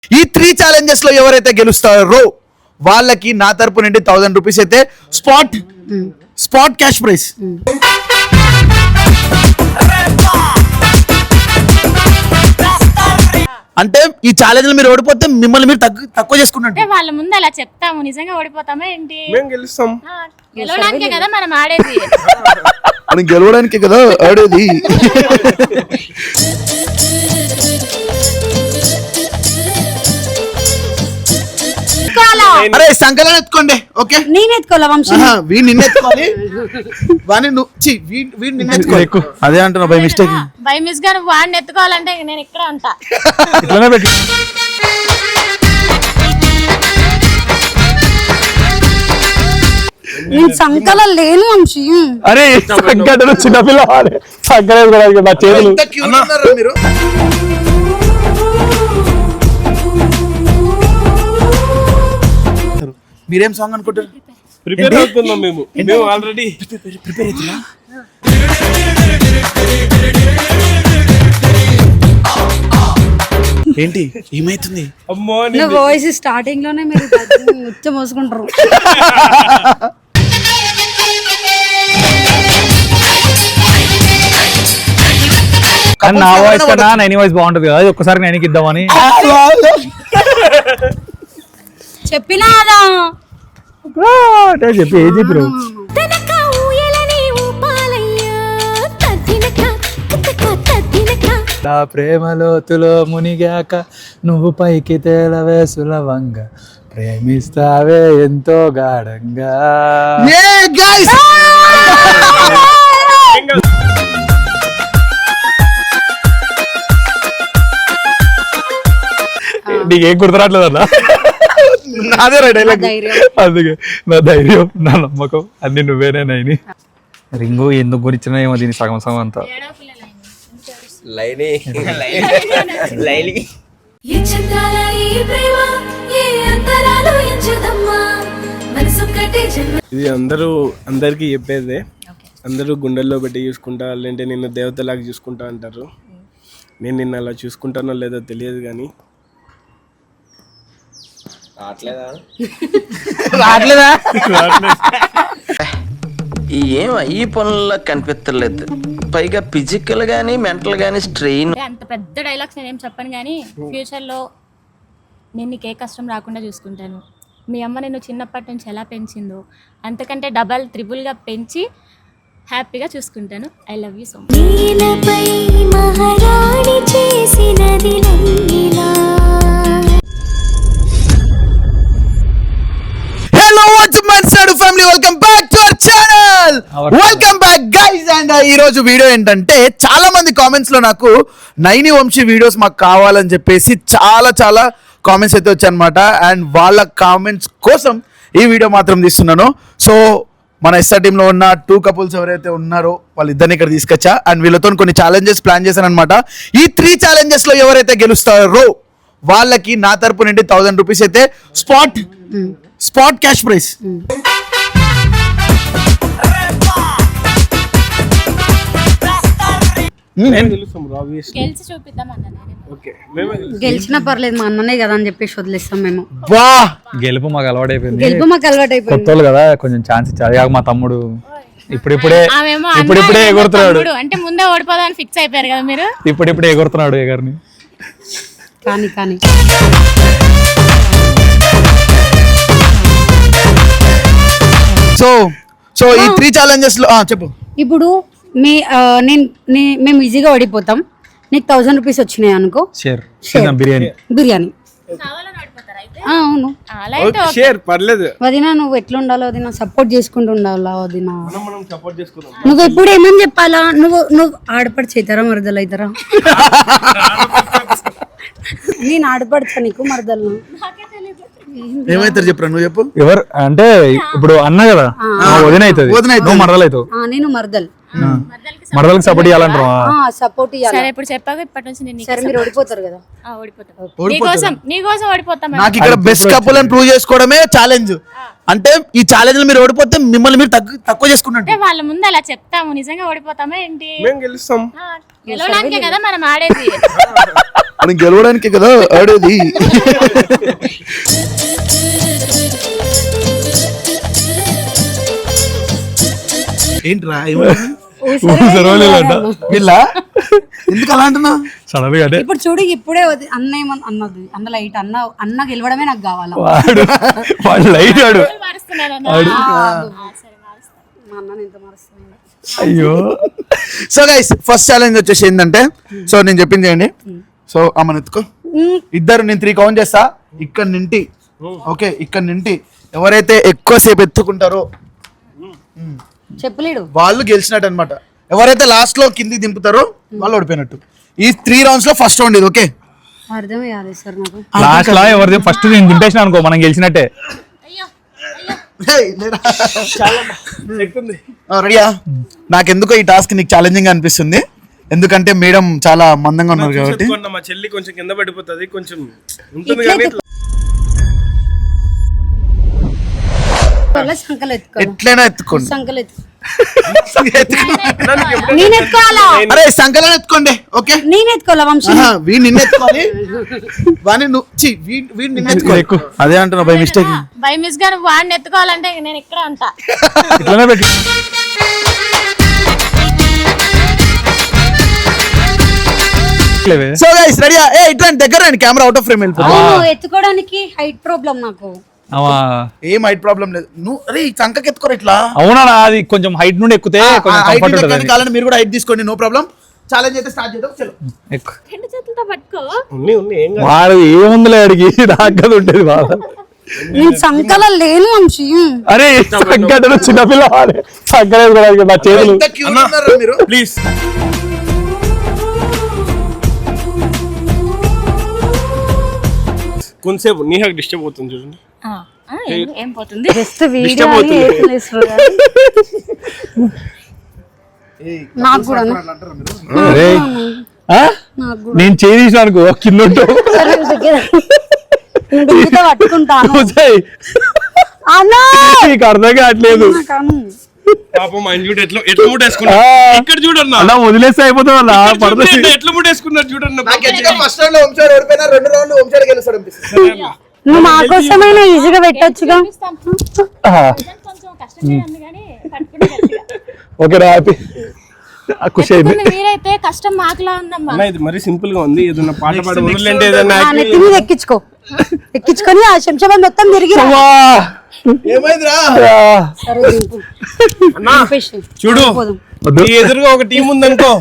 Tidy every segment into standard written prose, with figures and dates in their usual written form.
ఈ 3 ఛాలెంజెస్ లో ఎవరైతే గెలుస్తారో వాళ్ళకి నా తరపు నుండి 1000 రూపీస్ అయితే స్పాట్ క్యాష్ ప్రైజ్. అంటే ఈ ఛాలెంజ్ మీరు ఓడిపోతే మిమ్మల్ని మీరు తక్కువ చేసుకున్నట్టు. వాళ్ళ ముందు అలా చెప్తాము, నిజంగా ఓడిపోతామా ఏంటి? మేము గెలుస్తాం. గెలవడానికే కదా మనం ఆడేది. మనం గెలవడానికే కదా ఆడేది. అరే సంకలనం ఎత్తుకోండి. ఓకే నేను ఎత్తుకోవాలా వంశీ? వీడు నిన్న ఎత్తుకోవాలి, వీడు నిన్న ఎత్తుకోవాలి. అదే అంటున్నా బై మిస్టేక్. బై మిస్ గా వాడిని ఎత్తుకోవాలంటే నేను ఇక్కడ ఉంటా. నేను సంకలం లేను వంశీ. అరే సంకటన చిన్నపిల్ల సంకలేదు నా చేతులు. మీరు మీరేం సాంగ్ అనుకుంటారు? ప్రిపేర్ అవుతున్నాం మేము ఆల్రెడీ ప్రిపేర్ అవుతున్నా. ఏంటి ఏమైతుంది? అమ్మో వాయిస్ స్టార్టింగ్ లోనే మీరు ముచ్చ మోసుకుంటారు. కానీ నా వాయిస్ కన్నా నైని వాయిస్ బాగుంటది కదా, ఒక్కసారి నైనికి ఇద్దామని చెప్పినా చెప్పి ఏం చెప్పారు. నా ప్రేమ లోతులో మునిగాక నువ్వు పైకి తేలవే సులభంగా, ప్రేమిస్తావే ఎంతో గాఢంగా. నీకేం గుర్తురాట్లేదు అన్న, నాదే డైలాగ్. అందుకే నా ధైర్యం నా నమ్మకం అన్ని నువ్వేనే నైని. రింగు ఎందుకు గురించిన ఏమో దీని సగం సగం అంతా ఇది అందరికి చెప్పేదే. అందరూ గుండెల్లో పెట్టి చూసుకుంటా, లేదంటే నిన్ను దేవతలాగా చూసుకుంటా అంటారు. నేను నిన్ను అలా చూసుకుంటానో లేదో తెలియదు కానీ రావట్లేదా ఏం ఈ పనుల్లో కనిపించలేదు. పైగా ఫిజికల్ గానీ మెంటల్ గానీ స్ట్రెయిన్. అంత పెద్ద డైలాగ్స్ నేనేం చెప్పను కానీ ఫ్యూచర్ లో నేను నీకు ఏ కష్టం రాకుండా చూసుకుంటాను. మీ అమ్మ నిన్ను చిన్నప్పటి నుంచి ఎలా పెంచిందో అంతకంటే డబల్ త్రిబుల్ గా పెంచి హ్యాపీగా చూసుకుంటాను. I love you so much. Family welcome back to our channel. Welcome back guys. And ఈ రోజు వీడియో ఏంటంటే చాలా మంది కామెంట్స్ లో నాకు నైని వంశీ వీడియోస్ మాకు కావాలని చెప్పేసి చాలా కామెంట్స్ అయితే వచ్చాయన్నమాట. అండ్ వాళ్ళ కామెంట్స్ కోసం ఈ వీడియో మాత్రం తీస్తున్నాను. సో మన ఎస్ఆర్ టీమ్ లో ఉన్న 2 కపుల్స్ ఎవరైతే ఉన్నారో వాళ్ళిద్దరిని ఇక్కడ తీసుకొచ్చా. అండ్ వీళ్ళతో కొన్ని ఛాలెంజెస్ ప్లాన్ చేశాను అనమాట. ఈ 3 ఛాలెంజెస్ లో ఎవరైతే గెలుస్తారో వాళ్ళకి నా తరపు నుండి 1000 రూపీస్ అయితే స్పాట్ క్యాష్ ప్రైజ్. గెలిచి చూపిద్దాం అన్న. గెలిచినా పర్లేదు మా అన్ననే కదా అని చెప్పేసి వదిలేస్తాం మేము. గెలుపు మాకు అలవాటు అయిపోయింది. గెలుపు మాకు అలవాటు అయిపోయింది. కొత్తోళ్ళు కదా కొంచెం ఛాన్స్ ఇచ్చారు. మా తమ్ముడు ఇప్పుడిప్పుడే ఎగురుతున్నాడు. అంటే ముందే ఓడిపోదామని ఫిక్స్ అయిపోయారు కదా మీరు. ఇప్పుడిప్పుడే ఎగురుతున్నాడు ఎగర్ని. కానీ సో ఈ 3 ఛాలెంజెస్ లో చెప్పు. ఇప్పుడు మేము ఈజీగా ఓడిపోతాం. నీకు 1000 రూపీస్ వచ్చినాయి అనుకో, బిర్యానీ. అవును పర్లేదు వదినా, నువ్వు ఎట్లా ఉండాలో వదినా, సపోర్ట్ చేసుకుంటూ ఉండాలా వదినా. నువ్వు ఎప్పుడు ఏమని చెప్పాలా? నువ్వు ఆడపడి చేతారా మరదలు అవుతారా? నేను ఆడపడతా నీకు మరదలు. ఏమైతారు చెప్పరా, నువ్వు చెప్పు. ఎవరు అంటే ఇప్పుడు అన్న కదా, వదిన అవుతుంది, నువ్వు మరదలు అవుతావు. నేను మరదలు, మరదలకి సపోర్ట్ ఇవ్వాలంటారు. సపోర్ట్ ఇవ్వాలి. సరే ఇప్పుడు చెప్పాక ఇప్పటి నుంచి నేను సరే మీరు ఓడిపోతారు కదా. ఓడిపోతాం. నీకోసం ఓడిపోతాం. నాకు ఇక్కడ బెస్ట్ కపుల్ అని ప్రూవ్ చేసుకోవడమే ఛాలెంజ్. అంటే ఈ ఛాలెంజ్ మీరు ఓడిపోతే మిమ్మల్ని మీరు తక్కువ చేసుకున్నట్టు. అంటే వాళ్ళ ముందు అలా చెప్తాము, నిజంగా ఓడిపోతామా ఏంటి? మేము గెలుస్తాం. గెలవడానికే కదా మనం ఆడేది. మనం గెలవడానికే కదా ఆడేది. ఏంట్రా వీళ్ళ ఎందుకు అలా అంటున్నా? సడన్ గా అంటే ఇప్పుడు చూడు, ఇప్పుడే అన్నది అన్న లైట్ అన్న గెలవడమే నాకు కావాలా. వాడు లైట్ ఆడు. మారుస్తున్నాను అన్న. సరే మారుస్తా. మా అన్నని ఎంత మారుస్తున్నాడు. అయ్యో సో గైస్ ఫస్ట్ ఛాలెంజ్ వచ్చేసి ఏంటంటే, సో నేను చెప్పింది చేయండి. సో అమ్మని ఎత్తుకో, ఇద్దరు నేను 3 కౌంట్ చేస్తా. ఇక్కడ నుండి ఓకే, ఇక్కడ నుండి ఎవరైతే ఎక్కువసేపు ఎత్తుకుంటారో చెప్పలేడు వాళ్ళు గెలిచినట్టు అనమాట. ఎవరైతే లాస్ట్ లో కింది దింపుతారో వాళ్ళు ఓడిపోయినట్టు. ఈ 3 రౌండ్స్ లో ఫస్ట్ రౌండ్ ఇది. ఓకే, అర్థమే కాదు సార్ నాకు. లాస్ట్ లా ఎవరిది ఫస్ట్ నేను దింపేసిన అనుకో మనం గెలిచినట్టే. అయ్యో రెడీయా? నాకెందుకో ఈ టాస్క్ నీకు ఛాలెంజింగ్ అనిపిస్తుంది, ఎందుకంటే మేడం చాలా మందంగా ఉన్నారు కాబట్టి. మా చెల్లి కొంచెం కింద పడిపోతుంది, కొంచెం ఉంటుంది కానీ సంకలు ఎత్తుకోవాలి. ఎట్లైనా ఎత్తుకోండి. సంకలు ఎత్తు. ఎత్తుకోండి. నేను ఎత్తుకోవాలా? అరే సంకలన ఎత్తుకోండి. ఓకే, నేను ఎత్తుకోవాలా వంశీ? వీడు నిన్న ఎత్తుకోవాలి, వాడిని వీడు నిన్న ఎత్తుకోవాలి. అదే అంటున్నా బై మిస్టేక్. బై మిస్ గా నువ్వు వాడిని ఎత్తుకోవాలంటే నేను ఇక్కడ అంటా. ఇట్లానే పెట్టి సో గైస్ రెడీయా? ఏ ఇట్లా దగ్గర రండి, కెమెరా అవుట్ ఆఫ్ ఫ్రేమ్ వెళ్ళిపోతుంది. అవును, ఎత్తుకోవడానికి హైట్ ప్రాబ్లం నాకు. ఏం హైట్ ప్రాబ్లం లేదు. నువ్వు అరే సంకకి ఎత్తుకోరు ఇట్లా. అవునా, అది కొంచెం హైట్ నుండి ఎక్కితే కొంచెం కంఫర్ట్ ఉంటుంది. కావాలంటే మీరు కూడా హైట్ తీసుకోండి, నో ప్రాబ్లం. ఛాలెంజ్ అయితే స్టార్ట్ చేద్దాం. చలో ఎక్కు. రెండు చేతులతో పట్టుకో. వాడు ఏముందిలే అడిగి నాకది ఉంటుంది బాగా. నేను సంకల లేను వంశీ. అరే సంకట చిన్నపిల్ల సంకలేదు నా చేతులు. ఎంత cute ఉన్నారా మీరు? ప్లీజ్. కొంతసేపు నీహాకి డిస్టర్బ్ అవుతుంది చూడండి. ఏం పోతుంది? జస్ట్ వీడియో అని వేస్తున్నారు. నాకు కూడా అరే నేను చేసిన అనుకో కింద ఉంటావు. పట్టుకుంటాను. నీకు అర్థం కావట్లేదు. పాపం ఆయన చూడు ఎట్లా ముట్టేసుకున్నా. ఇక్కడ చూడన్నా అలా వదిలేస్తే అయిపోతుంది. అలా పడుతుంది. ఎట్లా ముట్టేసుకున్నారు చూడన్నా. ఫస్ట్ రౌండ్ లో వంశాడు ఓడిపోయినా, 2 రౌండ్లు వంశాడు గెలుస్తాడు అనిపిస్తుంది. నువ్వు మా కోసమైనా ఈజీగా పెట్టొచ్చుగా. కొంచెం కష్టం చేయండి కానీ పట్టుకుంటే గట్టిగా. ఓకే రా, హ్యాపీ ఖుషి అయింది. మీరైతే కష్టం మాకులా ఉందమ్మా. ఇది మరీ సింపుల్ గా ఉంది. ఏదైనా పాట పాడ వదిలేంటే ఏదన్నా నెత్తి మీద ఎక్కించుకొని ఆ శంషాబాద్ మొత్తం తిరిగి ఏమైందిరా? సరే దింపు. అన్నా దింపేసి. చూడు, పోదాం. ఈ ఎదురుగా ఒక టీం ఉందనుకో.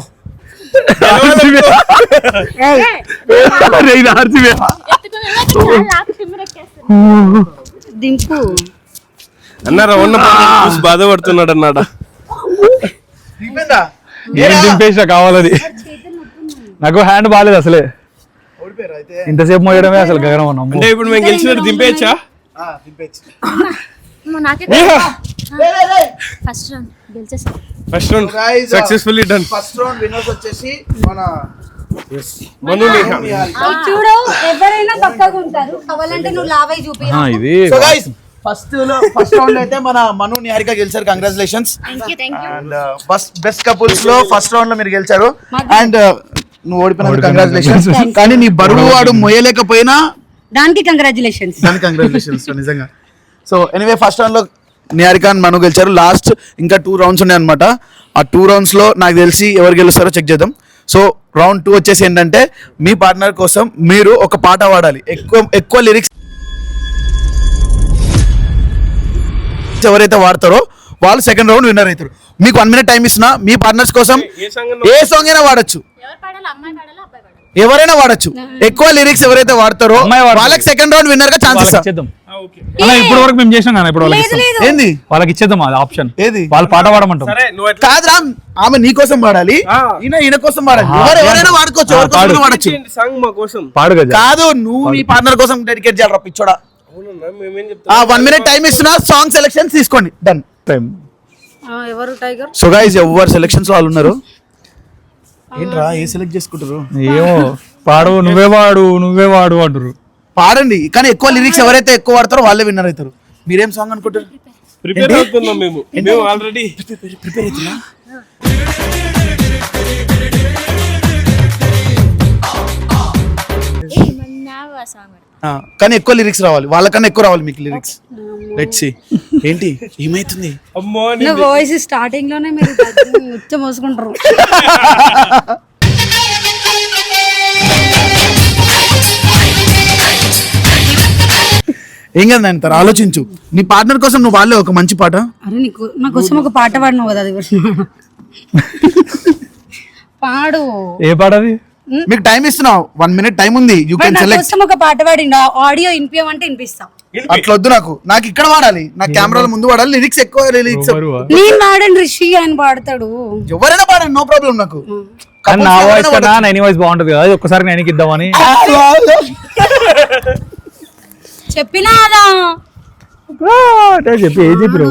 దింపు. అన్నారా ఉన్న చూసి బాధపడుతున్నాడు అన్నాడా. దిగిపోయిందా? ఏం దింపేసినా కావాలని. నాకు హ్యాండ్ బాగాలేదు అసలే. ఓడిపోయారు అయితే. ఇంతసేపు మోయడమే అసలు గగనం ఉన్నాం. అంటే ఇప్పుడు మేము గెలిచినట్టు దింపేయచ్చా? దింపేచ్చు. ఫస్ట్ రౌండ్ గెలిచేసా. First round successfully done. First round winners వచ్చేసి మన మను నేహా. చూడు, ఎవరైనా పక్కగా ఉంటారు. కావాలంటే నువ్వు లావై చూపి. ఇది సో గైస్ ఫస్ట్ రౌండ్ అయితే మన మను నిహారిక గెలిచారు. కంగ్రాచులేషన్స్. అండ్ బెస్ట్ కపుల్స్ లో ఫస్ట్ రౌండ్ లో మీరు గెలిచారు. అండ్ నువ్వు ఓడిపోయినందుకు కంగ్రాచులేషన్స్. కానీ నీ బరువు వాడు మోయలేకపోయినా దానికి కంగ్రాచులేషన్స్. దానికి కంగ్రాచులేషన్స్ నిజంగా. సో ఎనీవే ఫస్ట్ రౌండ్ లో నిహారిక అండ్ మను గెలిచారు. లాస్ట్ ఇంకా 2 రౌండ్స్ ఉన్నాయి అనమాట. ఆ 2 రౌండ్స్ లో నాకు తెలిసి ఎవరు గెలుస్తారో చెక్ చేద్దాం. సో రౌండ్ 2 వచ్చేసి ఏంటంటే మీ పార్ట్నర్ కోసం మీరు ఒక పాట పాడాలి. ఎక్కువ లిరిక్స్ ఎవరైతే వాడతారో వాళ్ళు సెకండ్ రౌండ్ విన్నర్ అవుతారు. మీకు 1 minute టైం ఇస్తున్నా. మీ పార్ట్నర్స్ కోసం ఏ సాంగ్ అయినా వాడచ్చు, ఎవరు పాడాలి? అమ్మాయి పాడాలా అబ్బాయి పాడాలి? ఎవరైనా వాడచ్చు. ఎక్కువ లిరిక్స్ ఎవరైతే వాడతారో వాళ్ళకి సెకండ్ రౌండ్ విన్నర్ గా ఛాన్స్ ఇస్తాం. ఇప్పుడు వరకు మేము చేసాం కదా, ఇప్పుడు వాళ్ళకి ఇస్తాం. ఏంది వాళ్ళకి ఇచ్చేద్దాం అది ఆప్షన్. ఏది? వాళ్ళు పాట పాడమంటాం. సరే నువ్వు ఎట్లా కాదురా, ఆమె నీ కోసం పాడాలి, ఈయన కోసం పాడాలి. ఎవరైనా వాడుకోవచ్చు, ఎవరికోసం వాడచ్చు. సాంగ్ మా కోసం పాడు కదా. కాదు, నువ్వు మీ పార్ట్నర్ కోసం డెడికేట్ చేయాలి. పిచ్చోడా. అవునన్నా మేమేం చెప్తాం. 1 minute టైం ఇస్తున్నా. సాంగ్ సెలెక్షన్ తీసుకోండి. డన్. టైం. ఎవరు టైగర్? సో గైస్ ఎవరు సెలెక్షన్స్ వాళ్ళు ఉన్నారు. ఏంట్రా ఏ సెలెక్ట్ చేసుకుంటారు? ఏమో పాడు, నువ్వే వాడు అంటారు. పాడండి, కానీ ఎక్కువ లిరిక్స్ ఎవరైతే ఎక్కువ వాడతారో వాళ్ళే విన్నర్ అవుతారు. మీరేం సాంగ్ అనుకుంటారు? ప్రిపేర్ అవుతున్నాం మేము ఆల్రెడీ. ప్రిపేర్ అవుతున్నా. ఏమన్నావు ఆ సాంగ్ కానీ ఎక్కువ లిరిక్స్ రావాలి, వాళ్ళకన్నా ఎక్కువ రావాలి మీకు లిరిక్స్. Let's see. ఏంటి ఏమైతుంది? అమ్మో నా వాయిస్ స్టార్టింగ్ లోనే మీరు ఉచ్చ మోసుకుంటారు. ఏం కదా నేను ఆలోచించు. నీ పార్ట్నర్ కోసం నువ్వు వాళ్ళే ఒక మంచి పాట. అరే నీకు నా కోసం ఒక పాట పాడినావు కదా, అది పాడు. ఏ పాట అది? మీకు టైం ఇస్తున్నావు, 1 minute టైం ఉంది. యూ కెన్ నా సెలెక్ట్. కోసం ఒక పాట పాడిండు, ఆడియో వినిపించమంటే వినిపిస్తా. అట్లా వద్దు నాకు ఇక్కడ వాడాలి, నా కెమెరాల ముందు వాడాలి. లిరిక్స్ ఎక్కువ లిరిక్స్ నేను పాడండి, రిషి ఆయన పాడతాడు. ఎవరైనా పాడండి, నో ప్రాబ్లం నాకు. కానీ నా వాయిస్ కన్నా నైని వాయిస్ బాగుంటది కదా, ఒక్కసారి నైనికి ఇద్దామని చెప్పినా అదా చెప్పి ఏది బ్రో.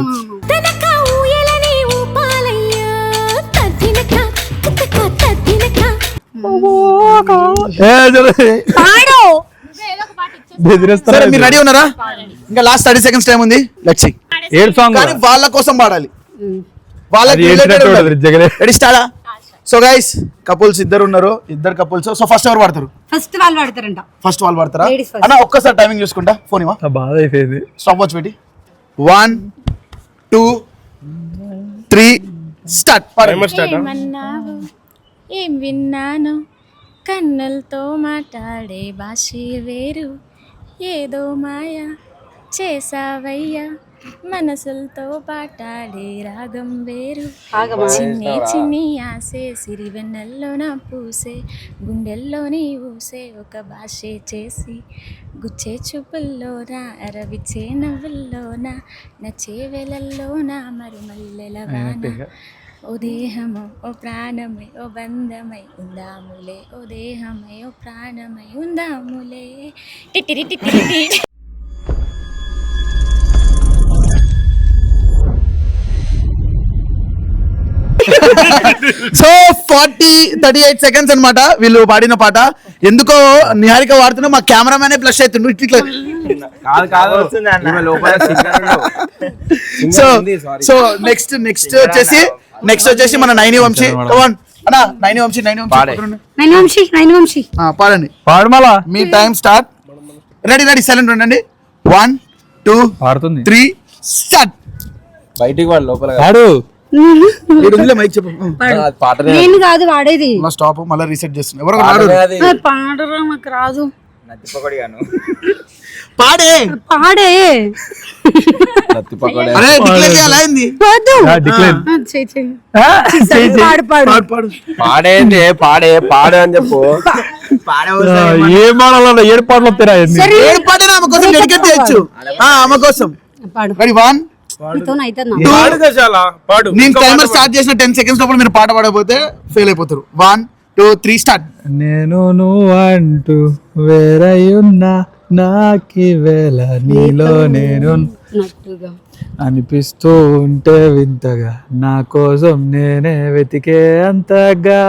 పాడు. సరే మీరు రెడీ ఉన్నారా? ఇంకా లాస్ట్ 30 seconds టైం ఉంది. Let's see. ఏడు సాంగ్ కానీ వాళ్ళ కోసం పాడాలి, వాళ్ళకి అది ఏడ్చినట్టు ఉండదు, జగలే. రెడీ స్టార్టా? సో గైస్ కపుల్స్ ఇద్దరు ఉన్నారు, ఇద్దరు కపుల్స్. సో ఫస్ట్ ఎవరు పడతారు? ఫస్ట్ వాళ్ళు పాడతారంట. ఫస్ట్ వాళ్ళు పడతారా? Ladies first. అన్న ఒక్కసారి టైమింగ్ చూసుకుంటా, ఫోన్ ఇవ్వ. బాధ అయిపోయింది. స్టాప్ వాచ్ పెట్టి 1 2 3 స్టార్ట్. ఏమన్నావు ఏం విన్నాను, కన్నులతో మాట్లాడే భాషే వేరు, ఏదో మాయ చేసావయ్యా, మనసులతో పాటాడే రాగం వేరు, చిన్ని చిన్ని ఆసే సిరివెన్నెల్లోన పూసే, గుండెల్లోని ఊసే ఒక భాషే చేసి, గుచ్చే చూపుల్లోన అరవిచ్చే నవ్వుల్లోన, నచ్చే వేలల్లోన మరుమల్లెల వాన, ఓ దేహమో ఓ ప్రాణమై ఓ బంధమై ఉందాములే, ఓ దేహమై ఓ ప్రాణమై ఉందాములే. టిటిరి టిటిరి. సో 38 seconds అన్నమాట వీళ్ళు పాడిన పాట. ఎందుకో నిహారిక వాడుతున్నా, మా కెమెరామెన్ ప్లస్ అవుతుండ్రు ఇట్లా. సో సో నెక్స్ట్ వచ్చేసి మన నైని వంశీ. అన్నా నైని వంశీ పాడండి. పాడు మళ్ళా. మీ టైం స్టార్ట్. రెడీ సైలెంట్ ఉండండి. 1 2 పాడుతుంది 3 స్టార్ట్. బయటికి వాడు లోపల పాడు. మైక్ చెప్పు. నేను కాదు వాడేది. స్టాప్ మళ్ళీ రీసెట్ చేస్తున్నా. ఎవరో పాడరా, నాకు రాదు. పాడే పాడే. అరే డిక్లేర్ చేయాలా ఏంది? వద్దు. డిక్లేర్. చెయ్ చెయ్. పాడు పాడు. పాడు పాడేంది పాడే అని చెప్పు. ఏం పాడాలన్నా ఏడు పాటలు వస్తారా? ఏడు పాటలు ఆమె కోసం డెడికేట్ చేయొచ్చు. ఆమె కోసం పాడు. రెడీ 1 నేను టైమర్ స్టార్ట్ చేసిన 10 seconds లోపల మీరు పాట పాడకపోతే ఫెయిల్ అయిపోతారు. 1 2 3 స్టార్ట్. నేను నువ్వు అంటూ వేరయ్యున్నా, నాకి వేళ నీలో నేను అనిపిస్తూ ఉంటే వింతగా, నా కోసం నేనే వెతికే అంతగా,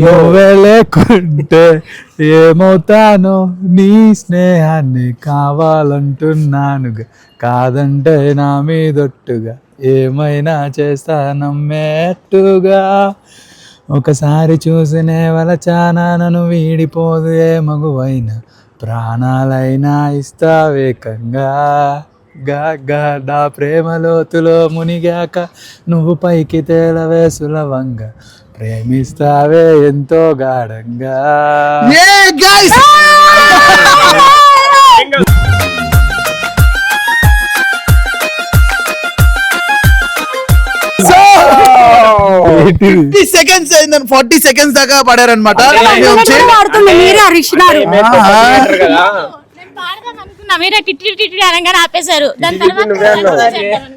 నువ్వే లేకుంటే ఏమవుతానో, నీ స్నేహాన్ని కావాలంటున్నానుగా, కాదంటే నా మీదొట్టుగా ఏమైనా చేస్తా నమ్మేట్టుగా, ఒకసారి చూసినే వలచానా, నన్ను వీడిపోదు ఏ మగువైనా, ప్రాణాలైనా ఇస్తావేకంగా, గా నా ప్రేమ లోతులో మునిగాక, నువ్వు పైకి తేలవే సులభంగా, ప్రేమిస్తావే ఎంతో గాఢంగా. సెకండ్స్ అయిందని 40 seconds దాకా పడారనమాట. మీరే హరీష్నారు. మీరే టిట్టి టిట్టి అనగానే ఆపేశారు. దాని తర్వాత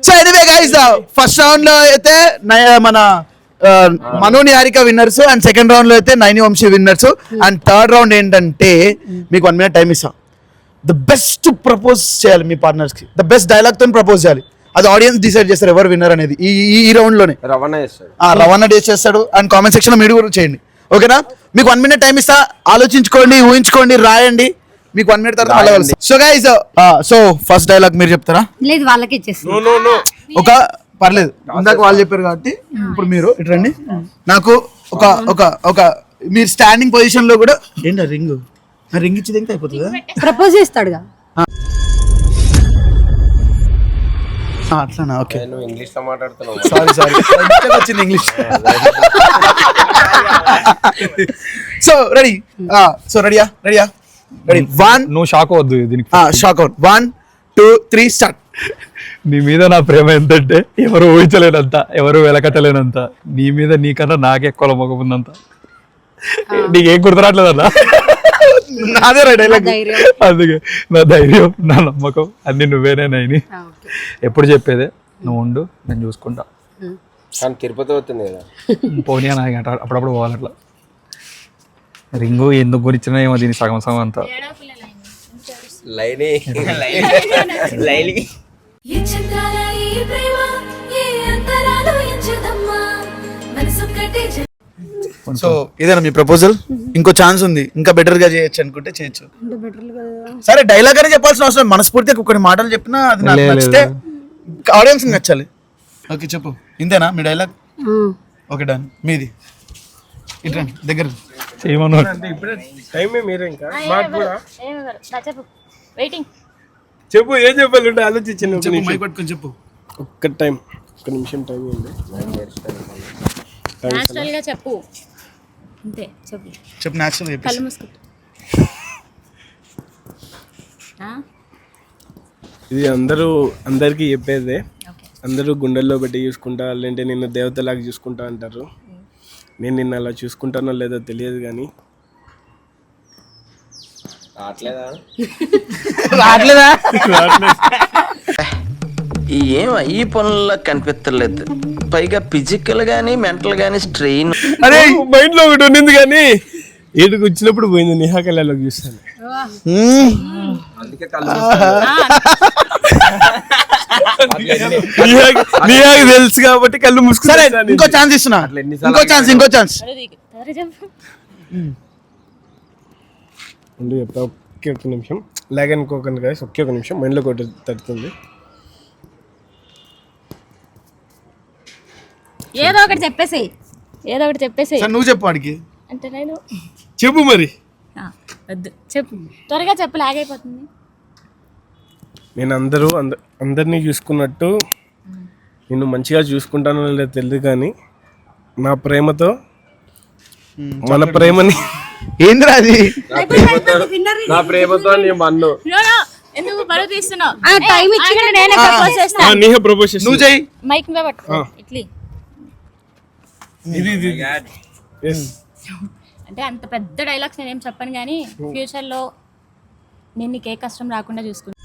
so anyway guys first round లో అయితే మన Manu Niharika winners, and second round లో అయితే Naini Vamsi winners, and third round ఏంటంటే మీకు 1 minute టైం ఇస్తా. ద బెస్ట్ ప్రపోజ్ చేయాలి మీ పార్ట్నర్స్ కి, ద బెస్ట్ డైలాగ్ తో ప్రపోజ్ చేయాలి. అది ఆడియన్స్ డిసైడ్ చేస్తారు ఎవరు విన్నర్ అనేది ఈ రౌండ్ లోనే. రవాణా డేస్ చేస్తాడు. అండ్ కామెంట్ సెక్షన్ లో మీరు కూడా చేయండి, ఓకేనా? మీకు 1 minute టైం ఇస్తా. ఆలోచించుకోండి, ఊహించుకోండి, రాయండి. మీకు 1 minute తర్వాత మళ్ళీ కలుస్తాం. So guys so first dialogue మీరు చెప్తారా? లేదు వాళ్ళకి ఇచ్చేస్తాను. ఒక పర్లేదు, ఇందాక వాళ్ళు చెప్పారు కాబట్టి ఇప్పుడు మీరు ఇటు రండి. నాకు ఒక ఒక ఒక మీరు స్టాండింగ్ పొజిషన్ లో కూడా ఏంటి రింగ్ రింగ్ ఇచ్చి దింగితే అయిపోతుందా? ప్రపోజ్ చేస్తాడుగా. అట్లానా? ఓకే, ఇంగ్లీష్ లో మాట్లాడుతున్నావు. సారీ వచ్చింది ఇంగ్లీష్. సో రెడీ, సో రెడీయా రెడీ 1 నువ్వు షాక్ అవద్దు దీనికి. Shock out 1 2 3 start. నీ మీద నా ప్రేమ ఎంతంటే ఎవరు ఊహించలేనంత, ఎవరు వెలకట్టలేనంత, నీ మీద నీకన్నా నాకే ఎక్కువ మొగం ఉందంత. నీకేం గుర్తురాట్లేదన్నా? నాదే రైట్ డైలాగ్. అందుకే నా ధైర్యం, నా నమ్మకం అన్ని నువ్వేనే నైని. ఎప్పుడు చెప్పేదే, నువ్వు ఉండు, నేను చూసుకుంటా. తిరుపతి అవుతుంది కదా. పోనీ నాకు అప్పుడప్పుడు పోవాలి అట్లా. రింగు ఎందుకు గురించినా ఏమో దీని సగం సగం అంతా. సో ఇదేనా మీ ప్రపోజల్? ఇంకో ఛాన్స్ ఉంది, ఇంకా బెటర్ గా చేయొచ్చు అనుకుంటే చేయొచ్చు. సరే డైలాగ్ అని చెప్పాల్సిన అవసరం, మనస్ఫూర్తిగా కొన్ని మాటలు చెప్పినా అది నాకు నచ్చితే ఆడియన్స్ నచ్చాలి. ఓకే చెప్పు, ఇంతేనా మీ డైలాగ్? Okay done. మీది ఇట్లా దగ్గర చేయమను. చెప్పు, ఏం చెప్పాలి ఆలోచించండి. చెప్పు, మైక్ పట్టుకొని చెప్పు. ఒక్క నిమిషం టైం ఉంది. నేచురల్ గా చెప్పు, అంతే చెప్పు. చెప్పు న్యాచురల్ చెప్పు. కళ్ళు మూసుకుంటా. ఇది అందరికీ చెప్పేదే. అందరూ గుండెల్లో పెట్టి చూసుకుంటా, లేదంటే నిన్ను దేవతలాగా చూసుకుంటా అంటారు. నేను నిన్ను అలా చూసుకుంటానో లేదో తెలియదు కానీ రావట్లేదా? ఈ పనుల్లో కనిపించలేదు. పైగా ఫిజికల్ గానీ మెంటల్ గానీ స్ట్రెయిన్. అదే మైండ్ లో ఒకటి ఉన్నింది కానీ ఏడుకు వచ్చినప్పుడు పోయింది. నిహా కళ్ళలోకి చూస్తాను. నిహాకి తెలుసు కాబట్టి కళ్ళు మూసుకుని. సరే ఇంకో ఛాన్స్ ఇస్తున్నా, ఇంకో ఛాన్స్. ఒకే ఒక నిమిషం లాగ్ అనుకోకండి గాయస్. ఒకే ఒక నిమిషం, మైండ్లో ఒకటి తడుతుంది. ఏదో ఒకటి చెప్పేసి నువ్వు చెప్పు వాడికి. అంటే నేను చెప్పు మరి. వద్దు చెప్పు, త్వరగా చెప్పు, లాగైపోతుంది. నేను అందరినీ చూసుకున్నట్టు నిన్ను మంచిగా చూసుకుంటానో లేదో తెలియదు కానీ నా ప్రేమతో మన ప్రేమని ఏంద్రా అది? నా ప్రేమతో నీ మన్ను ఎందుకు బరువు తీస్తున్నావు? టైం ఇచ్చిన నేనే ప్రపోజ్ చేస్తా. నీహ ప్రపోజ్ చేస్తా. నువ్వు చెయ్యి. మైక్ మీద పట్టుకో ఇట్లీ. అంటే అంత పెద్ద డైలాగ్స్ నేనేం చెప్పను కానీ ఫ్యూచర్ లో నేను నీకు ఏ కష్టం రాకుండా చూసుకుంటాను.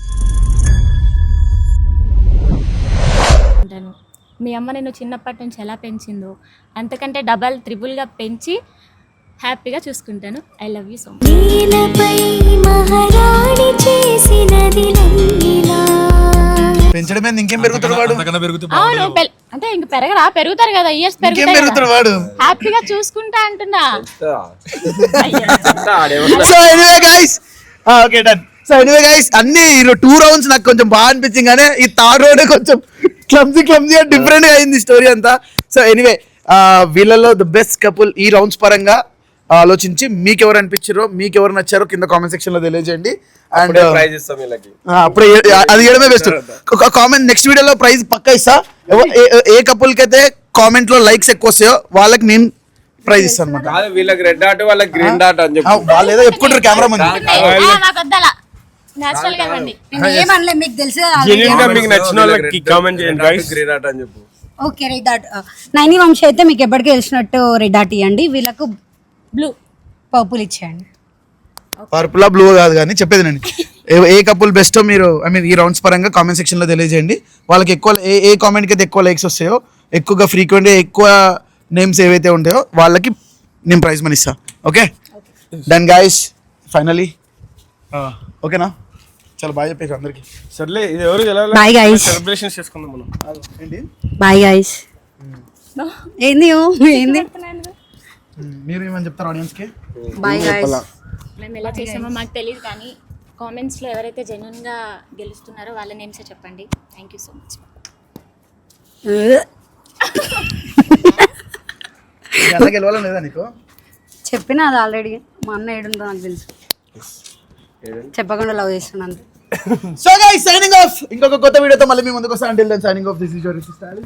మీ అమ్మ నిన్ను చిన్నప్పటి నుంచి ఎలా పెంచిందో అంతకంటే డబల్ త్రిబుల్ గా పెంచి హ్యాపీగా చూసుకుంటాను. I love you so much. పెంచడమే ఇంకేం పెరుగుతాడు వాడు? అవును అంటే ఇంక పెరుగుతారు కదా, ఇయర్స్ పెరుగుతాడు వాడు. హ్యాపీగా చూసుకుంటా అంటున్నా. So anyway guys, okay done. So anyway guys, అన్ని 2 రౌండ్స్ నాకు కొంచెం బాగా అనిపించింది కానీ ఈ 3rd రౌండ్ కొంచెం క్లమ్జీగా డిఫరెంట్ గా అయింది స్టోరీ అంతా. సో ఎనీవే వీళ్ళలో ద బెస్ట్ కపుల్ ఈ రౌండ్స్ పరంగా ఆలోచించి మీకు ఎవరు అనిపించారో, మీకు ఎవరు నచ్చారో కింద కామెంట్ సెక్షన్ లో తెలియజేయండి. అండ్ అప్పుడే అది ఇవ్వడమే బెస్ట్. కామెంట్ నెక్స్ట్ వీడియోలో ప్రైజ్ పక్కా ఇస్తా. ఏ కపుల్ కి అయితే కామెంట్ లో లైక్స్ ఎక్కువ వస్తాయో వాళ్ళకి నేను ప్రైజ్ ఇస్తాను అనమాట. వీళ్ళకి రెడ్ డాట్, వాళ్ళకి గ్రీన్ డాట్ అని చెప్పి వాళ్ళు ఏదో చెప్పుకుంటారు కెమెరా మంది. ఏమనలే, మీకు తెలుసు కదా. మీకు నచ్చిన వాళ్ళకి కామెంట్ చేయండి గైస్. గ్రీన్ డాట్ అని చెప్పు. Okay red dot. Naini Vamshi అయితే మీకు ఎప్పటికీ తెలిసినట్టు రెడ్ డాట్ ఇవ్వండి, వీళ్ళకు బ్లూ పర్పుల్ ఇచ్చేయండి. పర్పుల్ బ్లూ కాదు కానీ చెప్పేది నేను. ఏ కపుల్ బెస్టో మీరు ఈ రౌండ్స్ పరంగా కామెంట్ సెక్షన్ లో తెలియజేయండి. వాళ్ళకి ఎక్కువ ఏ కామెంట్కి అయితే ఎక్కువ లైక్స్ వస్తాయో, ఎక్కువగా ఫ్రీక్వెంట్ ఎక్కువ నేమ్స్ ఏవైతే ఉంటాయో వాళ్ళకి నేను ప్రైజ్ మనీ ఇస్తా. Okay done guys. ఫైనలీ ఓకేనా? చాలా బాగా చెప్పేసి అందరికి. సర్లే, ఇది ఎవరు బాయ్ గైస్, సెలబ్రేషన్స్ చేసుకుందాం మనం. ఏంటి బాయ్ గైస్. ఏంది ఏంది మీరు ఏమని చెప్తారు ఆడియన్స్ కి? Bye guys. మేము ఎలా చేసామో మాకు తెలియదు కానీ కామెంట్స్లో ఎవరైతే జెన్యున్గా గెలుస్తున్నారో వాళ్ళ నేమ్సే చెప్పండి. Thank you so much. అలా గెలవాలని లేదా నీకు? చెప్పిన అది ఆల్రెడీ. మా అన్న ఏడుందో నాకు తెలుసు, చెప్పకుండా లవ్ చేస్తున్నాను. So guys signing off. ఇంకొక కొత్త వీడియోతో మళ్ళీ మీ ముందుకు వస్తాను. Until then signing off. This is your style.